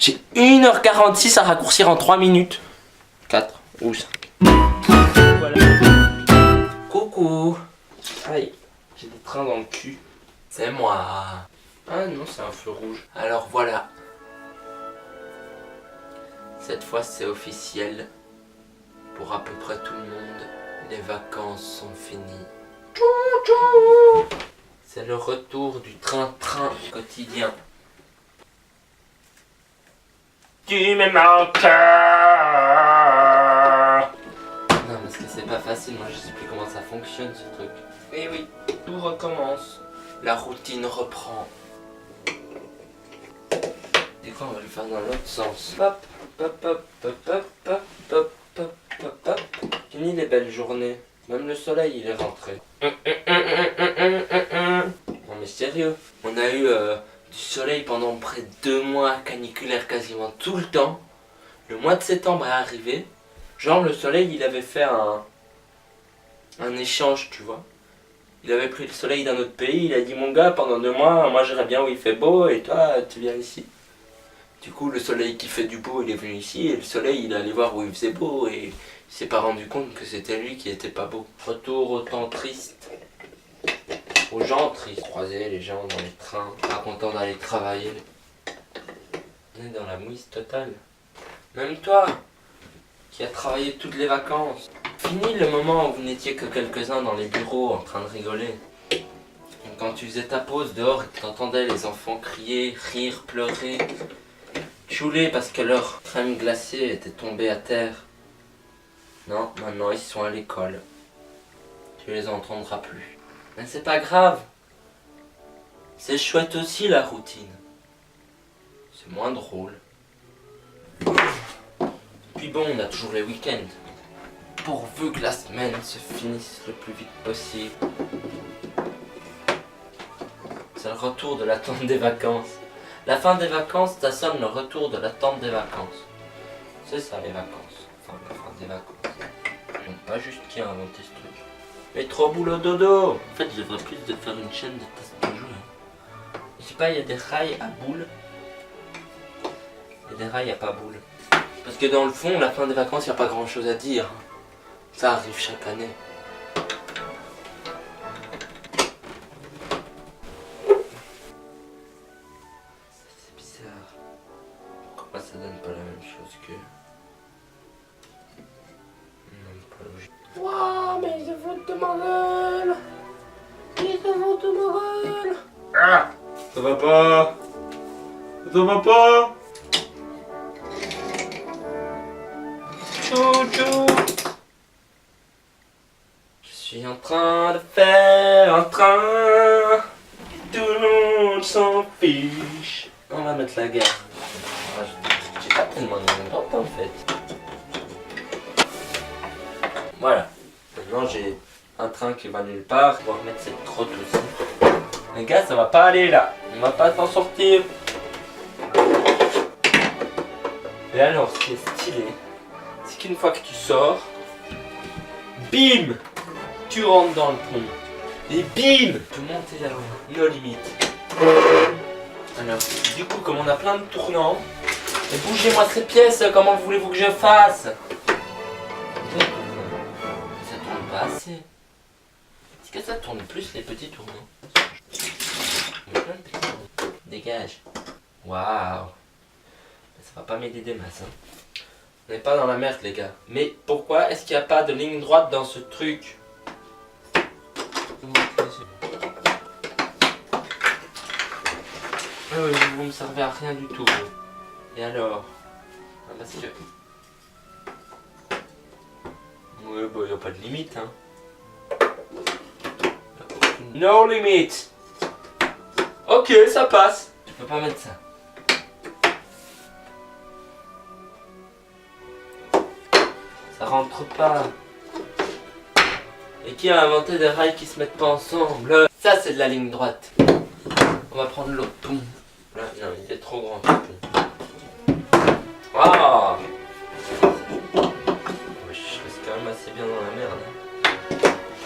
J'ai 1h46 à raccourcir en 3 minutes. 4 ou 5. Voilà. Coucou. Aïe, j'ai des trains dans le cul. C'est moi. Ah non, c'est un feu rouge. Alors voilà. Cette fois c'est officiel. Pour à peu près tout le monde, les vacances sont finies. C'est le retour du train-train quotidien. Tu me manques. Non, parce que c'est pas facile, moi je sais plus comment ça fonctionne ce truc. Et oui, tout recommence. La routine reprend. Et quoi, on va le faire dans l'autre sens. Hop, hop, hop, hop, hop, hop, hop, hop, hop, hop. Fini les belles journées. Même le soleil il est rentré. Non mais sérieux, on a eu du soleil pendant près de 2 mois caniculaire quasiment tout le temps. Le mois de septembre est arrivé. Genre le soleil il avait fait un échange, tu vois. Il avait pris le soleil d'un autre pays, il a dit mon gars pendant 2 mois, moi j'irai bien où il fait beau et toi tu viens ici. Du coup le soleil qui fait du beau il est venu ici et le soleil il est allé voir où il faisait beau et il s'est pas rendu compte que c'était lui qui était pas beau. Retour au temps triste. Aux gens tristes. Croiser les gens dans les trains, pas contents d'aller travailler. On est dans la mouise totale. Même toi, qui as travaillé toutes les vacances. Fini le moment où vous n'étiez que quelques-uns dans les bureaux en train de rigoler. Quand tu faisais ta pause dehors et que t'entendais les enfants crier, rire, pleurer, chouler parce que leur crème glacée était tombée à terre. Non, maintenant ils sont à l'école. Tu les entendras plus. Mais c'est pas grave. C'est chouette aussi la routine. C'est moins drôle. Puis bon, on a toujours les week-ends. Pourvu que la semaine se finisse le plus vite possible. C'est le retour de l'attente des vacances. La fin des vacances, ça sonne le retour de l'attente des vacances. C'est ça les vacances. Enfin, la fin des vacances. Donc pas juste qui a inventé ce truc. Mais trop boulot dodo. En fait, je devrais plus de faire une chaîne de test de jeu. Je sais pas, il y a des rails à boules. Il y a des rails à pas boules. Parce que dans le fond, la fin des vacances, il n'y a pas grand chose à dire. Ça arrive chaque année. C'est bizarre. Pourquoi ça donne pas la même chose que... Même pas logique. Waouh, mais ils foutent de ma gueule. Ils foutent de ma gueule. Ah, ça va pas. Ça va pas. Chouchou. Je suis en train de faire un train. Tout le monde s'en fiche. On va mettre la gare. J'ai pas tellement de temps en fait. Voilà. Maintenant j'ai un train qui va nulle part. On va remettre cette crotte aussi. Les gars, ça va pas aller là. On va pas s'en sortir. Et alors, ce qui est stylé, c'est qu'une fois que tu sors, bim, tu rentres dans le pont. Et bim, tu peux monter là-haut. No limite. Alors, du coup, comme on a plein de tournants, et bougez-moi ces pièces, comment voulez-vous que je fasse? Ça tourne pas assez. Est-ce que ça tourne plus les petits tournants? Il y a plein de petits tournants. Dégage. Waouh. Ça va pas m'aider des masses. Hein. On n'est pas dans la merde les gars. Mais pourquoi est-ce qu'il n'y a pas de ligne droite dans ce truc? Vous me servez à rien du tout. Et alors? Ah, parce que... Ouais, bah y a pas de limite hein. No limit. Ok, ça passe. Je peux pas mettre ça. Ça rentre pas. Et qui a inventé des rails qui se mettent pas ensemble? Ça c'est de la ligne droite. On va prendre l'autre pont. Là, non, il est trop grand ce pont. Ah, je reste quand même assez bien dans la merde.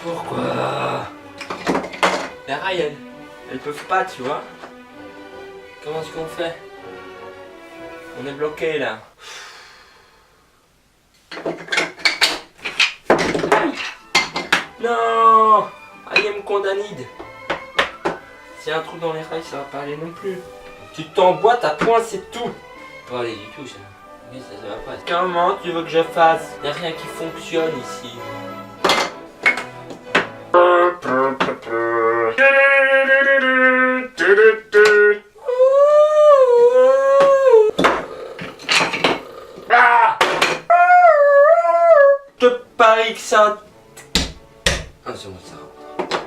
Pourquoi? Les rails, elles peuvent pas, tu vois. Comment est-ce qu'on fait? On est bloqué là. Aïe. Non. I am condamned. S'il y a un trou dans les rails, ça va pas aller non plus. Tu t'emboîtes à point, c'est tout. Pas aller du tout ça. Oui, ça va pas. Comment tu veux que je fasse? Y a rien qui fonctionne ici. Je parie que ça. Ah, c'est bon, ça rentre.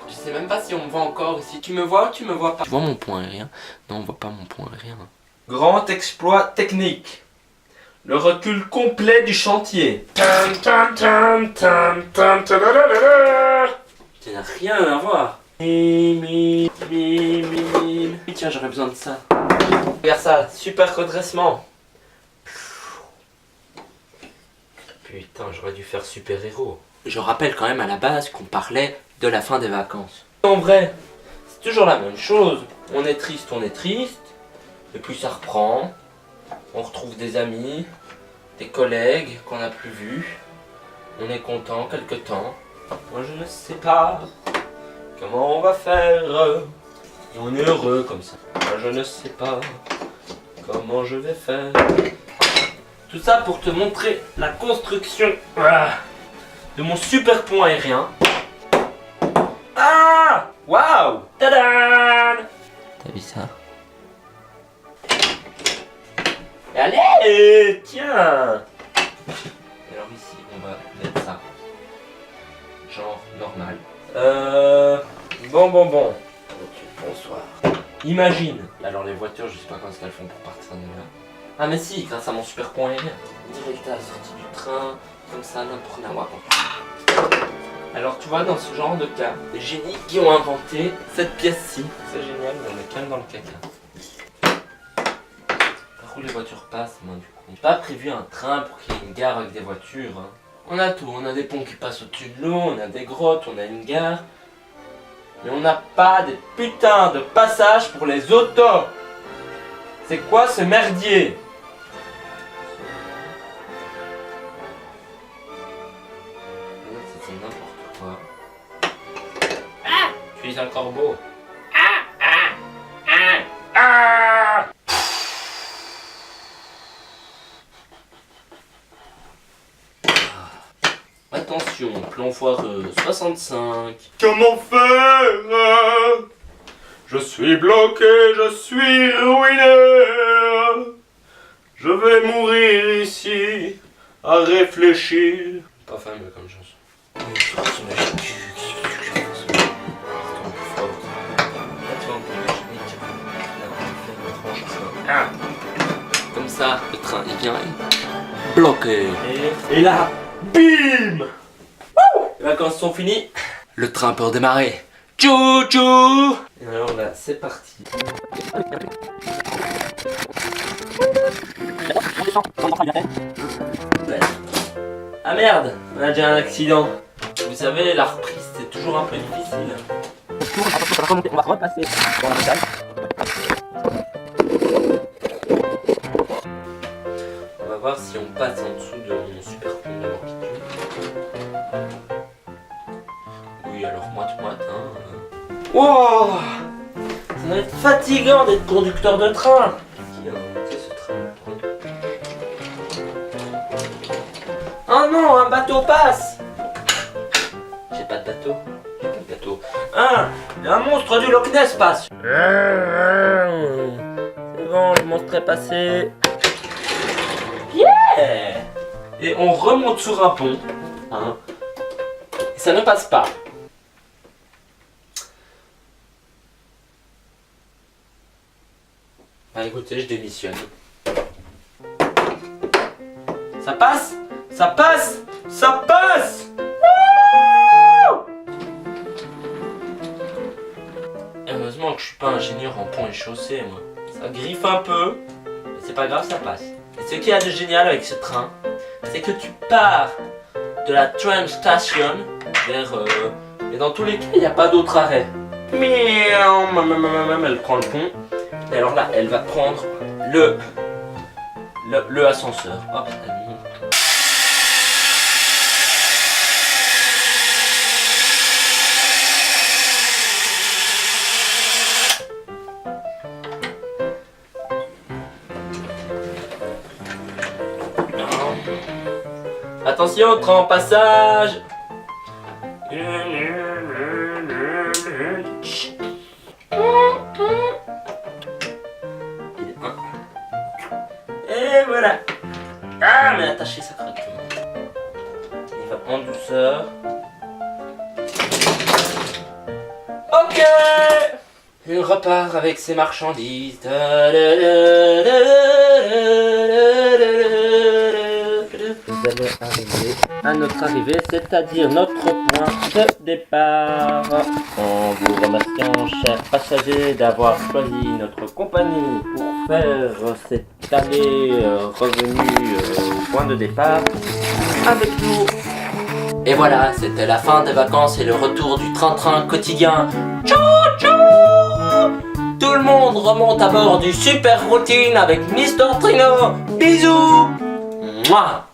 Je sais même pas si on me voit encore ici. Tu me vois ou tu me vois pas? Tu vois mon point aérien? Non, on voit pas mon point aérien. Grand exploit technique. Le recul complet du chantier. Ça n'a rien à voir. Tiens, j'aurais besoin de ça. Regarde ça, super redressement. Putain, j'aurais dû faire super-héros. Je rappelle quand même à la base qu'on parlait de la fin des vacances. En vrai, c'est toujours la même chose. On est triste, et puis ça reprend. On retrouve des amis, des collègues qu'on n'a plus vus. On est content quelque temps. Moi je ne sais pas comment on va faire. Et on est heureux comme ça. Moi je ne sais pas comment je vais faire. Tout ça pour te montrer la construction de mon super pont aérien. Ah! Waouh! Tadam! T'as vu ça? Allez! Tiens! Et alors ici, on va mettre ça. Genre normal. Bon. Bonsoir. Imagine. Alors les voitures, je sais pas comment elles font pour partir de là. Ah mais si, grâce à mon super pont aérien. Direct à la sortie du train, comme ça, n'importe quoi. Alors tu vois, dans ce genre de cas, les génies qui ont inventé cette pièce-ci, c'est génial, mais on est quand même dans le caca. Par où les voitures passent, moi du coup. J'ai pas prévu un train pour qu'il y ait une gare avec des voitures. Hein. On a tout, on a des ponts qui passent au-dessus de l'eau, on a des grottes, on a une gare. Mais on n'a pas des putains de passages pour les autos. C'est quoi ce merdier? C'est n'importe quoi. Ah! Tu es un corbeau. Attention, plan foireux 65. Comment faire? Je suis bloqué, je suis ruiné. Je vais mourir ici à réfléchir. Pas fameux comme chanson. Comme ça, le train il vient bloqué. Et là, bim! Les vacances sont finies. Le train peut redémarrer. Tchou tchou! Et alors là, c'est parti. Ah merde, on a déjà un accident. Vous savez, la reprise c'est toujours un peu difficile. On va repasser. On va voir si on passe en dessous de mon super pont de Morquitude. Oui, alors moite-moite, hein. Wow! Ça doit être fatigant d'être conducteur de train. Qui a inventé ce train? Oh non, un bateau passe. J'ai pas de bateau. Ah, un monstre du Loch Ness passe. C'est bon, le monstre est passé. Yeah! Et on remonte sur un pont. Hein. Et ça ne passe pas. Bah écoutez, je démissionne. Ça passe! Ça passe! Ça passe! Heureusement que je suis pas ingénieur en pont et chaussée, moi. Ça griffe un peu, mais c'est pas grave, ça passe. Et ce qu'il y a de génial avec ce train, c'est que tu pars de la train station vers... Et dans tous les cas, il n'y a pas d'autre arrêt. Elle prend le pont. Et alors là, elle va prendre le le ascenseur. Hop, ça monte. Attention, grand passage. Et voilà. Ah, mais attaché, ça craque. Il va en douceur. Ok. Il repart avec ses marchandises. Nous allons arriver à notre arrivée, c'est-à-dire notre point de départ. En vous remerciant, chers passagers, d'avoir choisi notre compagnie pour faire cette allée revenue au point de départ avec nous. Et voilà, c'était la fin des vacances et le retour du train-train quotidien. Ciao, ciao! Tout le monde remonte à bord du Super Routine avec Mister Trino. Bisous! Mouah!